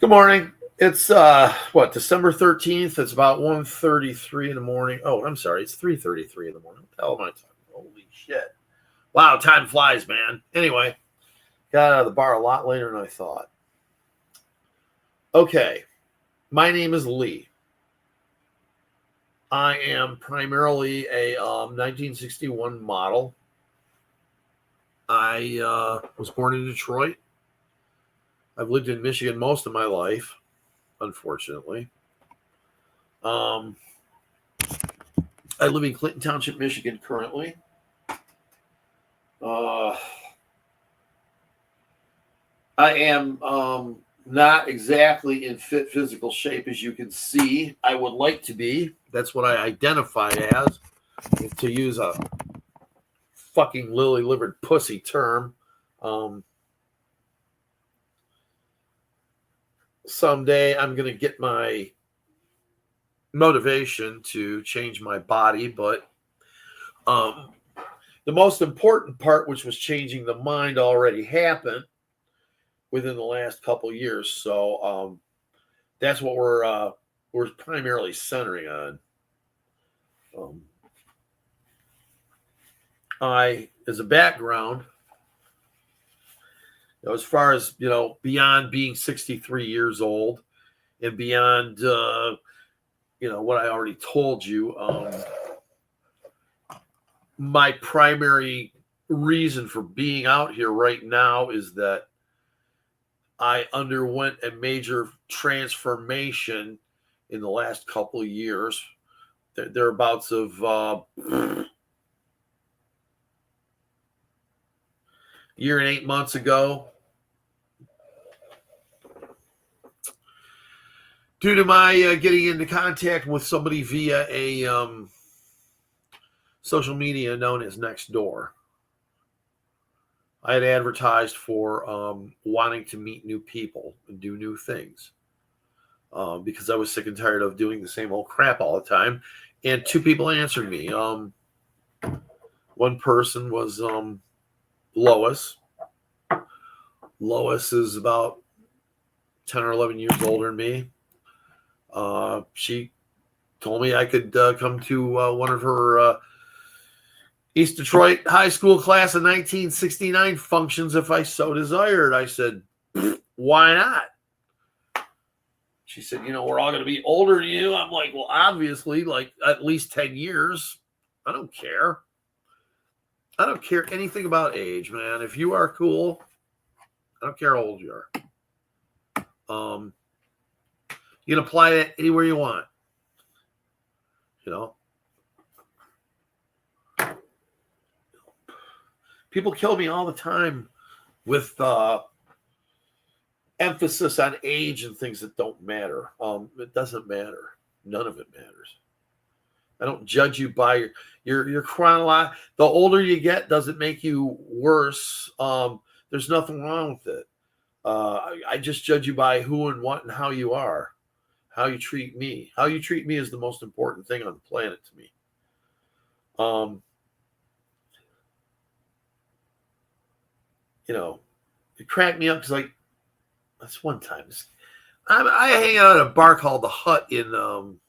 Good morning. It's December 13th. It's about 1:33 in the morning. Oh, I'm sorry. It's 3:33 in the morning. What the hell am I talking? Holy shit. Wow, time flies, man. Anyway, got out of the bar a lot later than I thought. Okay. My name is Lee. I am primarily a 1961 model. I was born in Detroit. I've lived in Michigan most of my life, unfortunately. I live in Clinton Township, Michigan currently. I am not exactly in fit physical shape, as you can see. I would like to be. That's what I identify as, to use a fucking lily-livered pussy term. Someday I'm going to get my motivation to change my body, but the most important part, which was changing the mind, already happened within the last couple of years. So that's what we're primarily centering on. I, as a background, as far as beyond being 63 years old and beyond what I already told you, my primary reason for being out here right now is that I underwent a major transformation in the last couple of years. Thereabouts of year and 8 months ago. Due to my getting into contact with somebody via a social media known as Nextdoor. I had advertised for wanting to meet new people and do new things because I was sick and tired of doing the same old crap all the time. And two people answered me. One person was Lois. Lois is about 10 or 11 years older than me. She told me I could come to one of her East Detroit high school class of 1969 functions if I so desired. I said, why not? She said, we're all going to be older than you. I'm like, well, obviously, like at least 10 years. I don't care. I don't care anything about age, man. If you are cool, I don't care how old you are. You can apply it anywhere you want. People kill me all the time with emphasis on age and things that don't matter. It doesn't matter. None of it matters. I don't judge you by your chronology. The older you get doesn't make you worse. There's nothing wrong with it. I just judge you by who and what and how you are, how you treat me. How you treat me is the most important thing on the planet to me. It cracked me up because, like, that's one time. I hang out at a bar called The Hut in Mount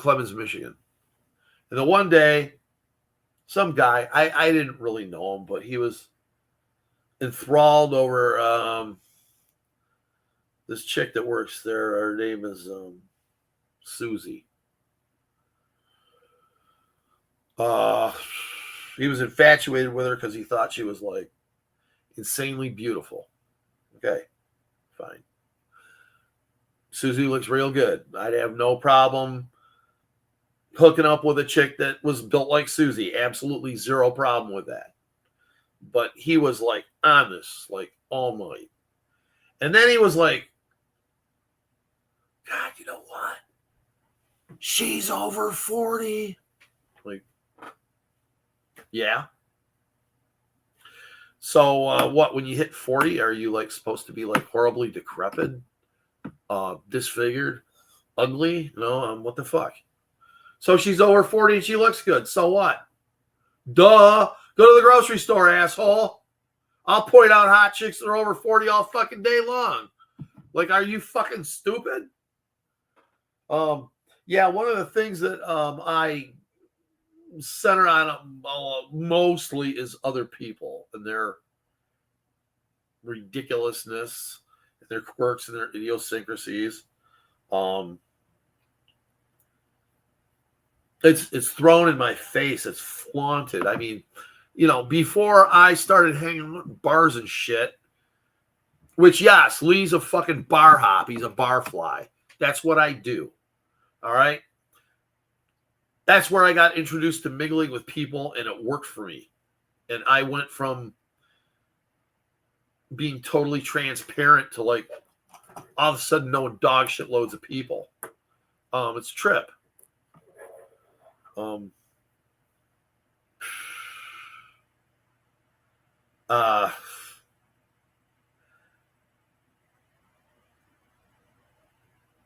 Clemens, Michigan. And the one day, some guy, I didn't really know him, but he was enthralled over this chick that works there. Her name is Susie. He was infatuated with her because he thought she was like insanely beautiful. Okay, fine. Susie looks real good. I'd have no problem hooking up with a chick that was built like Susie. Absolutely zero problem with that. But he was like on this, like all night. And then he was like, God, you know what? She's over 40. Like, yeah. So what, when you hit 40, are you like supposed to be like horribly decrepit, disfigured, ugly? No, what the fuck? So she's over 40 and she looks good. So what? Duh. Go to the grocery store, asshole. I'll point out hot chicks that are over 40 all fucking day long. Like, are you fucking stupid? Yeah, one of the things that I center on mostly is other people and their ridiculousness, their quirks and their idiosyncrasies. Um, it's thrown in my face. It's flaunted. I mean, before I started hanging out in bars and shit, which, yes, Lee's a fucking bar hop. He's a bar fly. That's what I do. All right. That's where I got introduced to mingling with people, and it worked for me. And I went from being totally transparent to like all of a sudden knowing dog shit loads of people. It's a trip.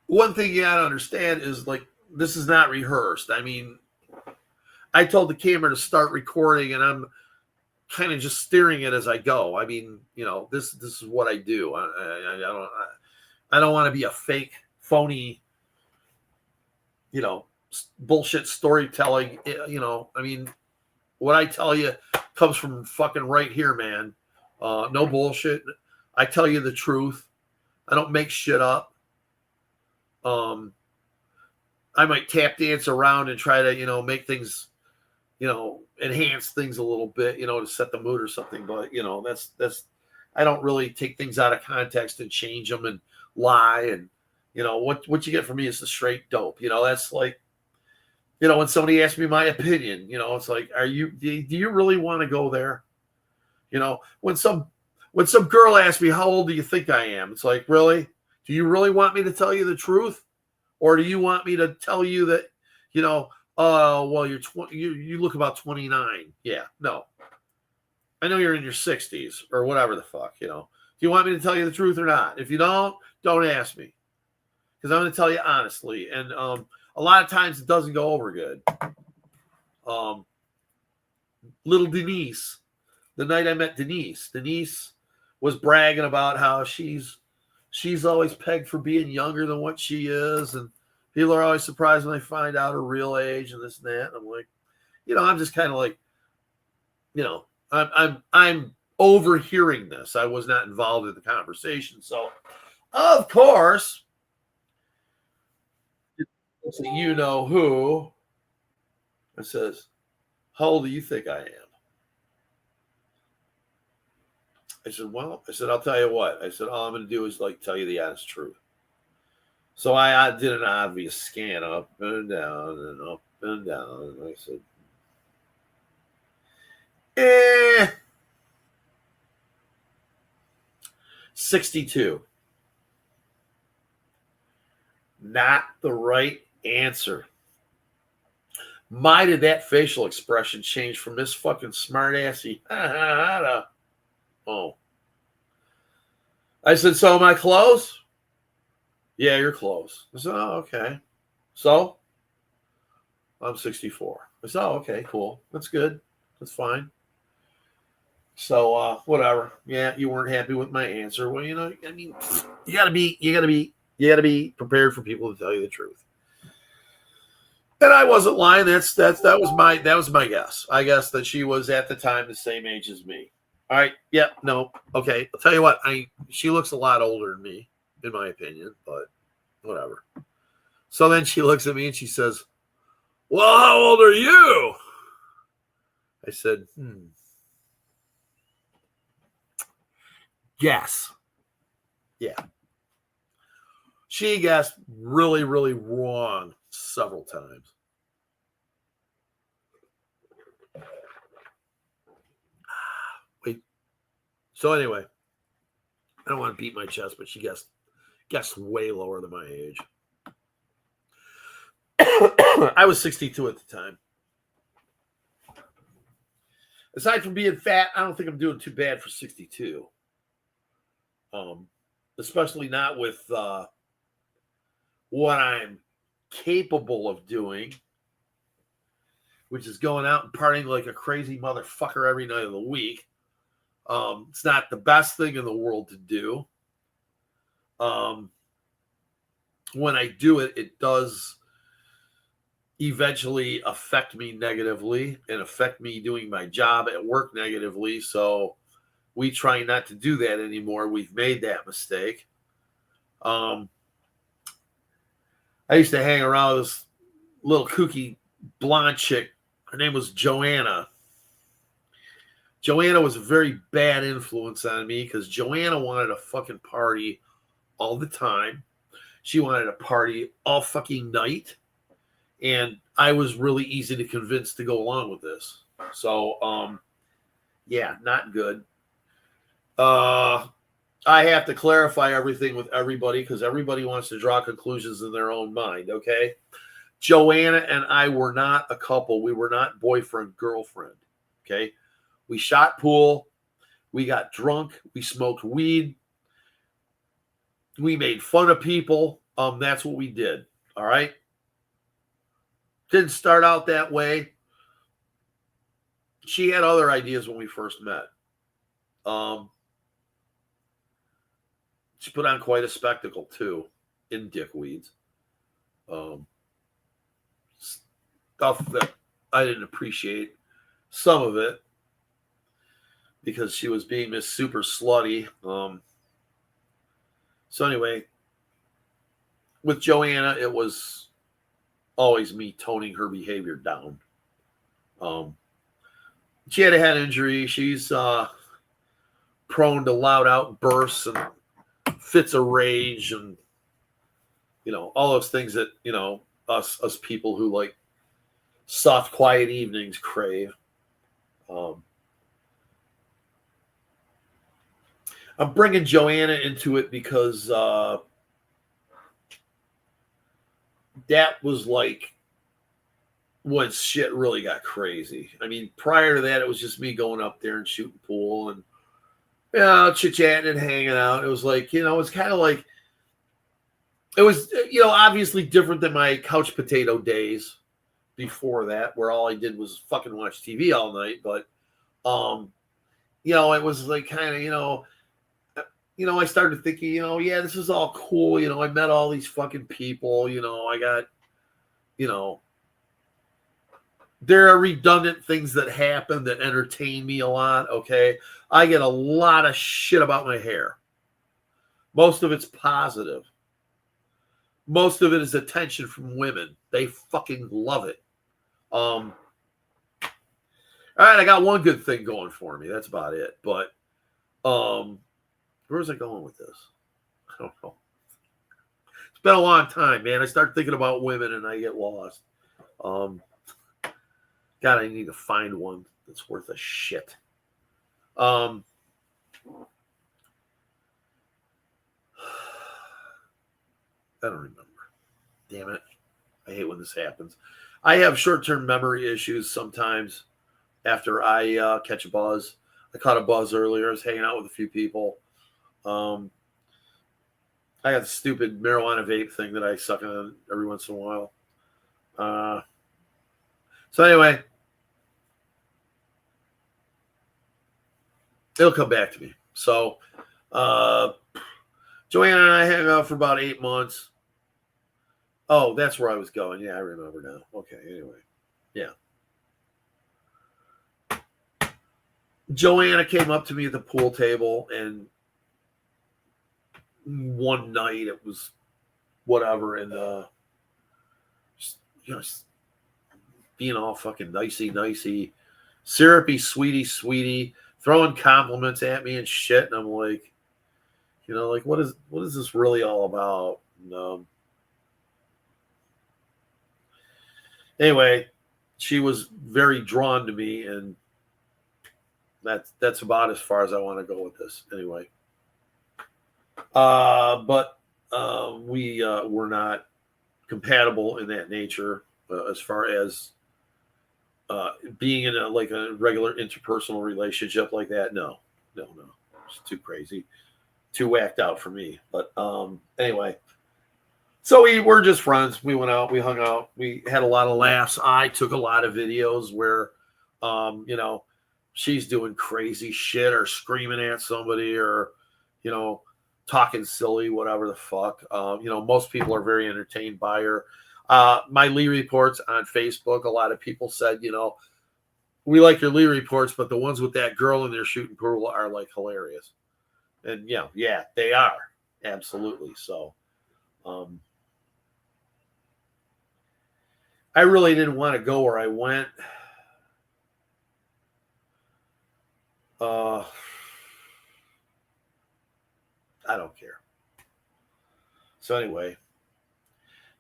One thing you gotta understand is like this is not rehearsed. I mean, I told the camera to start recording, and I'm kind of just steering it as I go. I mean, this is what I do. I don't want to be a fake, phony, bullshit storytelling. I mean, what I tell you comes from fucking right here, man. No bullshit. I tell you the truth. I don't make shit up. I might tap dance around and try to, make things, enhance things a little bit, to set the mood or something. But, that's, I don't really take things out of context and change them and lie. And, what you get from me is the straight dope. That's like, when somebody asks me my opinion, it's like, do you really want to go there? When some girl asks me, how old do you think I am? It's like, really? Do you really want me to tell you the truth? Or do you want me to tell you that, well, you're 20, you look about 29. Yeah, no. I know you're in your 60s or whatever the fuck, Do you want me to tell you the truth or not? If you don't ask me. Because I'm going to tell you honestly. And a lot of times it doesn't go over good. Little Denise, the night I met Denise was bragging about how she's always pegged for being younger than what she is, and people are always surprised when they find out her real age and this and that. And I'm like, I'm just kind of like, I'm overhearing this. I was not involved in the conversation, so of course, it's a you know who. It says, "How old do you think I am?" I said, I'll tell you what. I said, all I'm going to do is like tell you the honest truth. So I did an obvious scan up and down and up and down. And I said, 62. Not the right answer. My, did that facial expression change from this fucking smart assy to, oh. I said, so am I close? Yeah, you're close. I said, oh, okay. So? I'm 64. I said, oh, okay, cool. That's good. That's fine. So, whatever. Yeah, you weren't happy with my answer. Well, I mean, you gotta be prepared for people to tell you the truth. And I wasn't lying. That was my guess. I guess that she was at the time the same age as me. All right. Yeah. No. Okay. I'll tell you what. She looks a lot older than me, in my opinion. But whatever. So then she looks at me and she says, "Well, how old are you?" I said, Guess. Yeah. She guessed really, really wrong several times. Wait. So anyway, I don't want to beat my chest, but she guessed way lower than my age. I was 62 at the time. Aside from being fat, I don't think I'm doing too bad for 62. Especially not with what I'm capable of doing, which is going out and partying like a crazy motherfucker every night of the week. It's not the best thing in the world to do. when I do it, it does eventually affect me negatively and affect me doing my job at work negatively. So we try not to do that anymore. We've made that mistake. I used to hang around with this little kooky blonde chick. Her name was Joanna. Joanna was a very bad influence on me because Joanna wanted to fucking party all the time. She wanted to party all fucking night. And I was really easy to convince to go along with this. So, yeah, not good. I have to clarify everything with everybody because everybody wants to draw conclusions in their own mind, okay? Joanna and I were not a couple. We were not boyfriend, girlfriend, okay? We shot pool. We got drunk. We smoked weed. We made fun of people. That's what we did, all right? Didn't start out that way. She had other ideas when we first met. She put on quite a spectacle, too, in dickweeds. Stuff that I didn't appreciate. Some of it. Because she was being Miss Super Slutty. So anyway, with Joanna, it was always me toning her behavior down. She had a head injury. She's prone to loud outbursts and fits of rage and, all those things that, us people who like soft, quiet evenings crave. I'm bringing Joanna into it because that was like when shit really got crazy. I mean, prior to that, it was just me going up there and shooting pool and chit-chatting and hanging out. It was like, it's kind of like, it was, obviously different than my couch potato days before that, where all I did was fucking watch TV all night. But, it was like kind of, I started thinking, yeah, this is all cool. I met all these fucking people. I got, there are redundant things that happen that entertain me a lot, okay? I get a lot of shit about my hair. Most of it's positive. Most of it is attention from women. They fucking love it. All right, I got one good thing going for me. That's about it. But where was I going with this? I don't know. It's been a long time, man. I start thinking about women and I get lost. God, I need to find one that's worth a shit. I don't remember. Damn it. I hate when this happens. I have short-term memory issues sometimes after I catch a buzz. I caught a buzz earlier. I was hanging out with a few people. I got the stupid marijuana vape thing that I suck on every once in a while. So anyway, it'll come back to me. So Joanna and I hang out for about 8 months. Oh, that's where I was going. Yeah, I remember now. Okay, anyway. Yeah. Joanna came up to me at the pool table, and one night it was whatever, and just being all fucking nicey, syrupy, sweetie, throwing compliments at me and shit, and I'm like, what is this really all about? And, anyway, she was very drawn to me, and that's about as far as I want to go with this. Anyway, but we were not compatible in that nature as far as being in a regular interpersonal relationship like that. No, it's too crazy, too whacked out for me. But anyway. So we were just friends. We went out, we hung out, we had a lot of laughs. I took a lot of videos where, she's doing crazy shit or screaming at somebody or, talking silly, whatever the fuck. Most people are very entertained by her. My Lee reports on Facebook, a lot of people said, we like your Lee reports, but the ones with that girl in there shooting pool are like hilarious. And yeah, they are. Absolutely. So, I really didn't want to go where I went. I don't care. So anyway,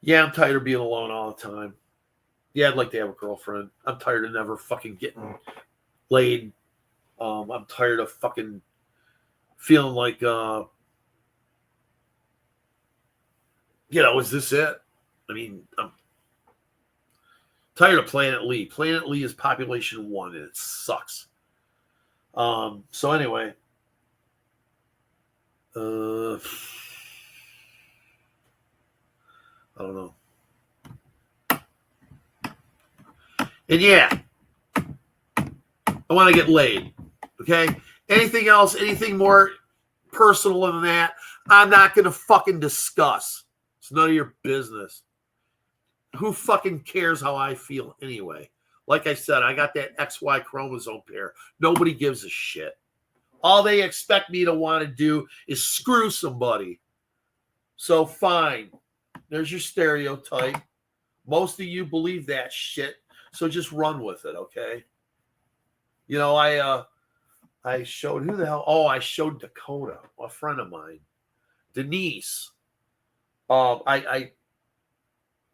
yeah, I'm tired of being alone all the time. Yeah, I'd like to have a girlfriend. I'm tired of never fucking getting laid. I'm tired of fucking feeling like, is this it? I mean, I'm tired of Planet Lee. Planet Lee is population 1, and it sucks. So anyway, I don't know. And yeah, I want to get laid. Okay? Anything else, anything more personal than that, I'm not going to fucking discuss. It's none of your business. Who fucking cares how I feel anyway? Like I said, I got that XY chromosome pair. Nobody gives a shit. All they expect me to want to do is screw somebody. So fine. There's your stereotype. Most of you believe that shit. So just run with it, okay? I showed who the hell? Oh, I showed Dakota, a friend of mine. Denise.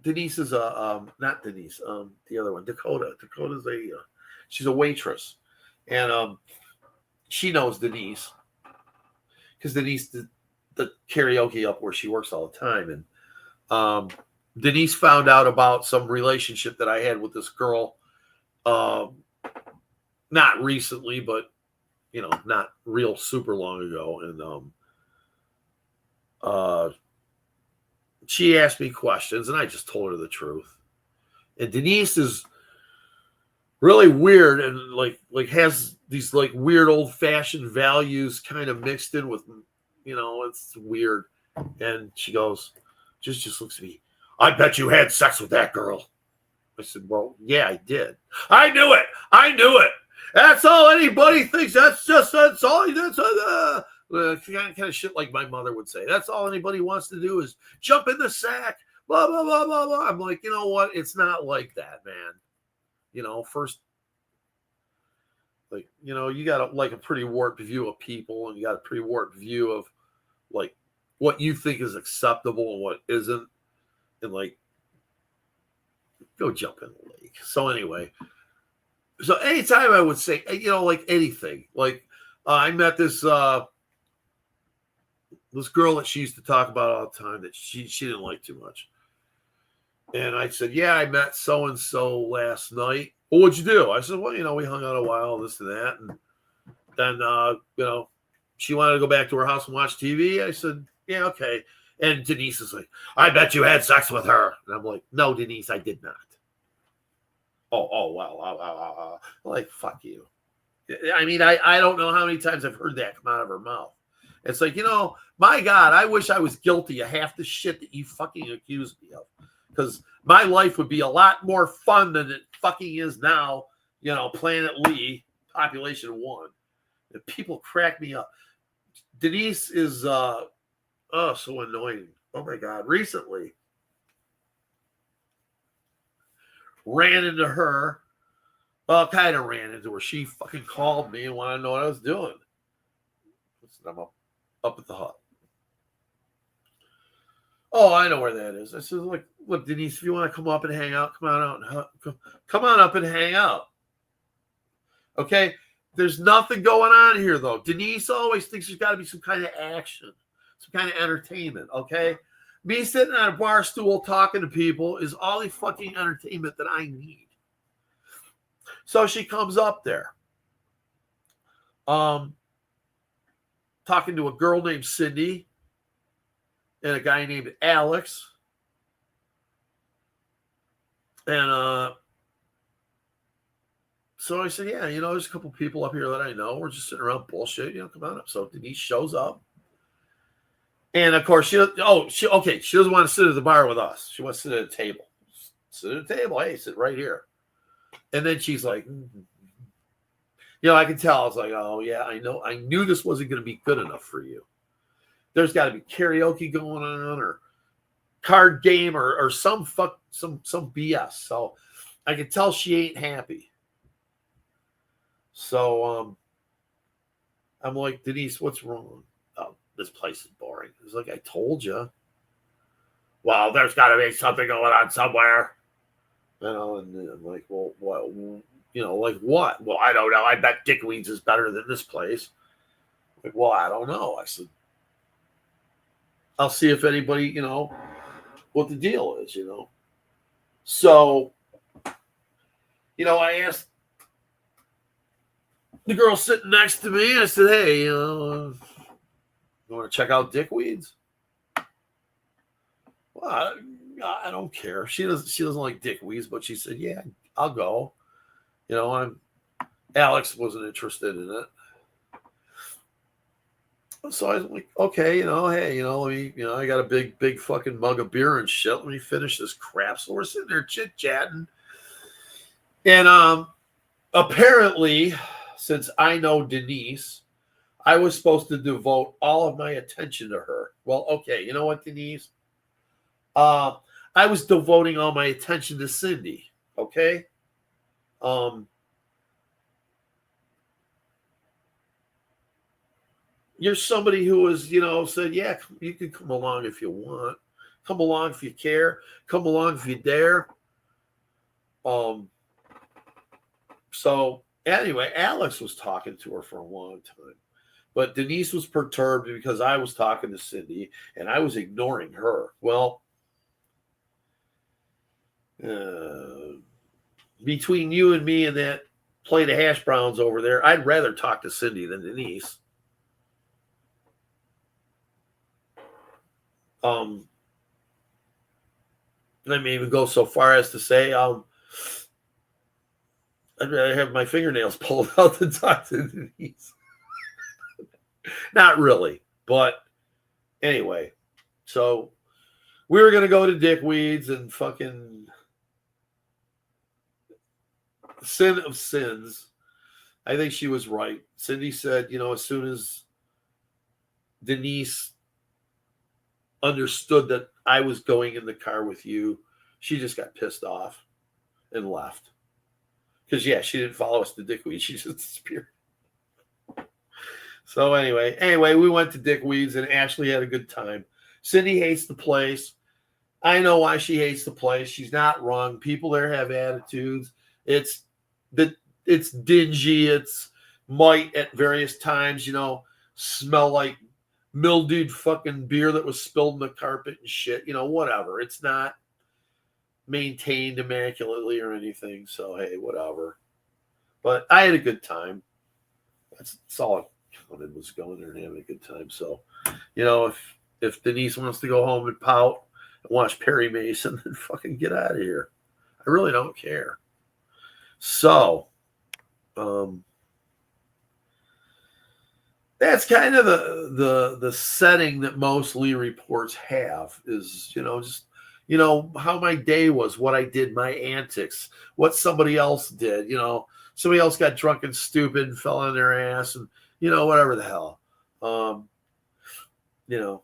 Denise is not Denise, the other one, Dakota. Dakota's she's a waitress. And she knows Denise because Denise did the karaoke up where she works all the time. And Denise found out about some relationship that I had with this girl, not recently, but not real super long ago. And she asked me questions, and I just told her the truth. And Denise is really weird and like has these like weird old-fashioned values kind of mixed in with, it's weird. And she goes, just looks at me. I bet you had sex with that girl. I said, well, yeah, I did. I knew it. That's all anybody thinks. That's all. Kind of shit like my mother would say. That's all anybody wants to do is jump in the sack. Blah, blah, blah, blah, blah. I'm like, you know what? It's not like that, man. First, like, you got a pretty warped view of people, and you got a pretty warped view of like what you think is acceptable and what isn't. And like, go jump in the lake. So anyway, so anytime I would say, like anything, like I met this girl that she used to talk about all the time that she didn't like too much. And I said, yeah, I met so-and-so last night. Well, what'd you do? I said, well, we hung out a while, this and that. And then, she wanted to go back to her house and watch TV. I said, yeah, okay. And Denise is like, I bet you had sex with her. And I'm like, no, Denise, I did not. Oh, wow. Like, fuck you. I mean, I don't know how many times I've heard that come out of her mouth. It's like, my God, I wish I was guilty of half the shit that you fucking accused me of. Because my life would be a lot more fun than it fucking is now. Planet Lee, population 1. And people crack me up. Denise is, so annoying. Oh, my God. Recently, ran into her. Well, kind of ran into her. She fucking called me and wanted to know what I was doing. I said, I'm up at the hut. Oh, I know where that is. I said, look, Denise, if you want to come up and hang out, come on up and hang out. Okay? There's nothing going on here, though. Denise always thinks there's got to be some kind of action, some kind of entertainment, okay? Me sitting on a bar stool talking to people is all the fucking entertainment that I need. So she comes up there, talking to a girl named Cindy and a guy named Alex. And so I said, yeah, there's a couple people up here that I know. We're just sitting around bullshit. Come on up. So Denise shows up. And of course, she doesn't want to sit at the bar with us. She wants to sit at a table. Sit at a table. Hey, sit right here. And then she's like, I can tell. I was like, oh yeah, I know. I knew this wasn't going to be good enough for you. There's got to be karaoke going on, or card game, or some BS. So I could tell she ain't happy. So I'm like, Denise, what's wrong? Oh, this place is boring. It's like, I told you. Well, there's got to be something going on somewhere. And I'm like, well, what? Like what? Well, I don't know. I bet Dickweed's is better than this place. Like, well, I don't know. I said, I'll see if anybody, what the deal is, So, I asked the girl sitting next to me. I said, hey, you want to check out Dickweed's? Well, I don't care. She doesn't like Dickweed's, but she said, yeah, I'll go. Alex wasn't interested in it. So I was like, okay, hey, let me, I got a big fucking mug of beer and shit. Let me finish this crap. So we're sitting there chit-chatting. And apparently, since I know Denise, I was supposed to devote all of my attention to her. Well, okay, you know what, Denise? I was devoting all my attention to Cindy, okay? You're somebody who was, said, yeah, you can come along if you want. Come along if you care. Come along if you dare. So anyway, Alex was talking to her for a long time. But Denise was perturbed because I was talking to Cindy and I was ignoring her. Well, between you and me and that plate of hash browns over there, I'd rather talk to Cindy than Denise. Let me even go so far as to say I'd rather have my fingernails pulled out than talk to Denise. Not really, but anyway. So we were going to go to Dickweed's and fucking sin of sins. I think she was right. Cindy said, as soon as Denise understood that I was going in the car with you, she just got pissed off and left. Because, yeah, she didn't follow us to Dickweed. She just disappeared. So anyway, we went to Dickweed's and Ashley had a good time. Cindy hates the place. I know why she hates the place. She's not wrong. People there have attitudes. It's dingy. It's might at various times, smell like mildewed fucking beer that was spilled in the carpet and shit, whatever. It's not maintained immaculately or anything. So, hey, whatever. But I had a good time. That's all I wanted, was going there and having a good time. So, if Denise wants to go home and pout and watch Perry Mason, then fucking get out of here. I really don't care. So, that's kind of the setting that most Lee reports have, is, just, how my day was, what I did, my antics, what somebody else did, somebody else got drunk and stupid and fell on their ass and, whatever the hell. I don't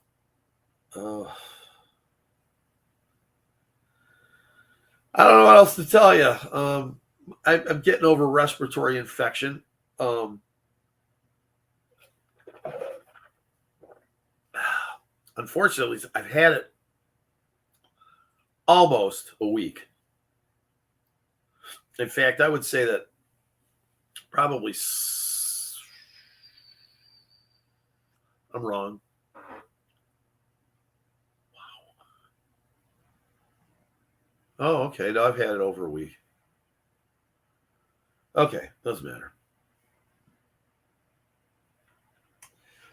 know what else to tell you. I'm getting over respiratory infection. Unfortunately, I've had it almost a week. In fact, I would say that probably I'm wrong. Wow. Oh, okay. No, I've had it over a week. Okay, doesn't matter.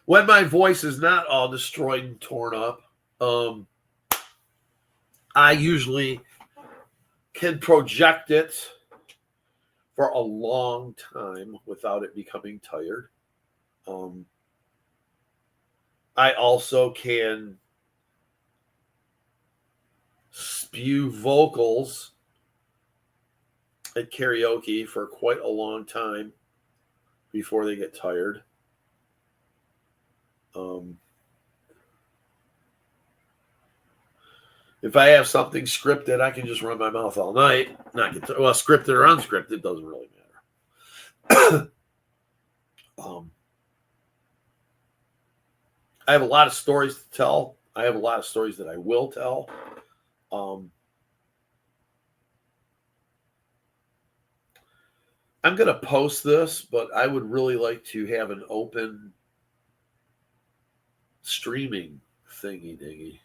When my voice is not all destroyed and torn up, I usually can project it for a long time without it becoming tired. I also can spew vocals at karaoke for quite a long time before they get tired. If I have something scripted, I can just run my mouth all night. Not get well, scripted or unscripted doesn't really matter. I have a lot of stories to tell. I have a lot of stories that I will tell. I'm going to post this, but I would really like to have an open streaming thingy dingy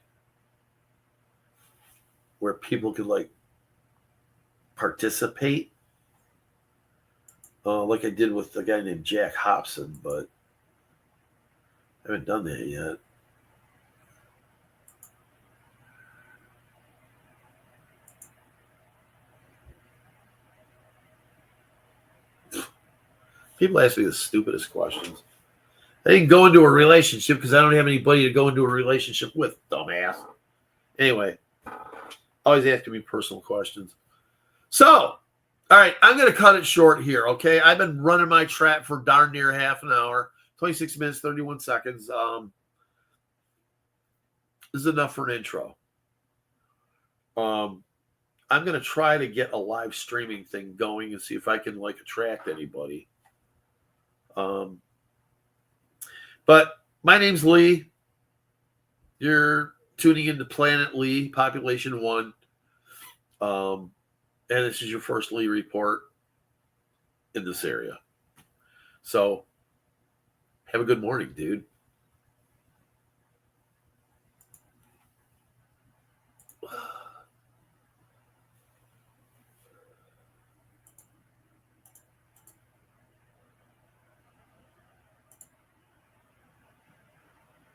where people could like participate, like I did with a guy named Jack Hobson, but I haven't done that yet. People ask me the stupidest questions. I didn't go into a relationship because I don't have anybody to go into a relationship with, dumbass. Anyway, always asking me personal questions. So, all right, I'm going to cut it short here, okay? I've been running my trap for darn near half an hour, 26 minutes, 31 seconds. This is enough for an intro. I'm going to try to get a live streaming thing going and see if I can, like, attract anybody. But my name's Lee. You're tuning into Planet Lee, Population 1. And this is your first Lee report in this area. So have a good morning, dude.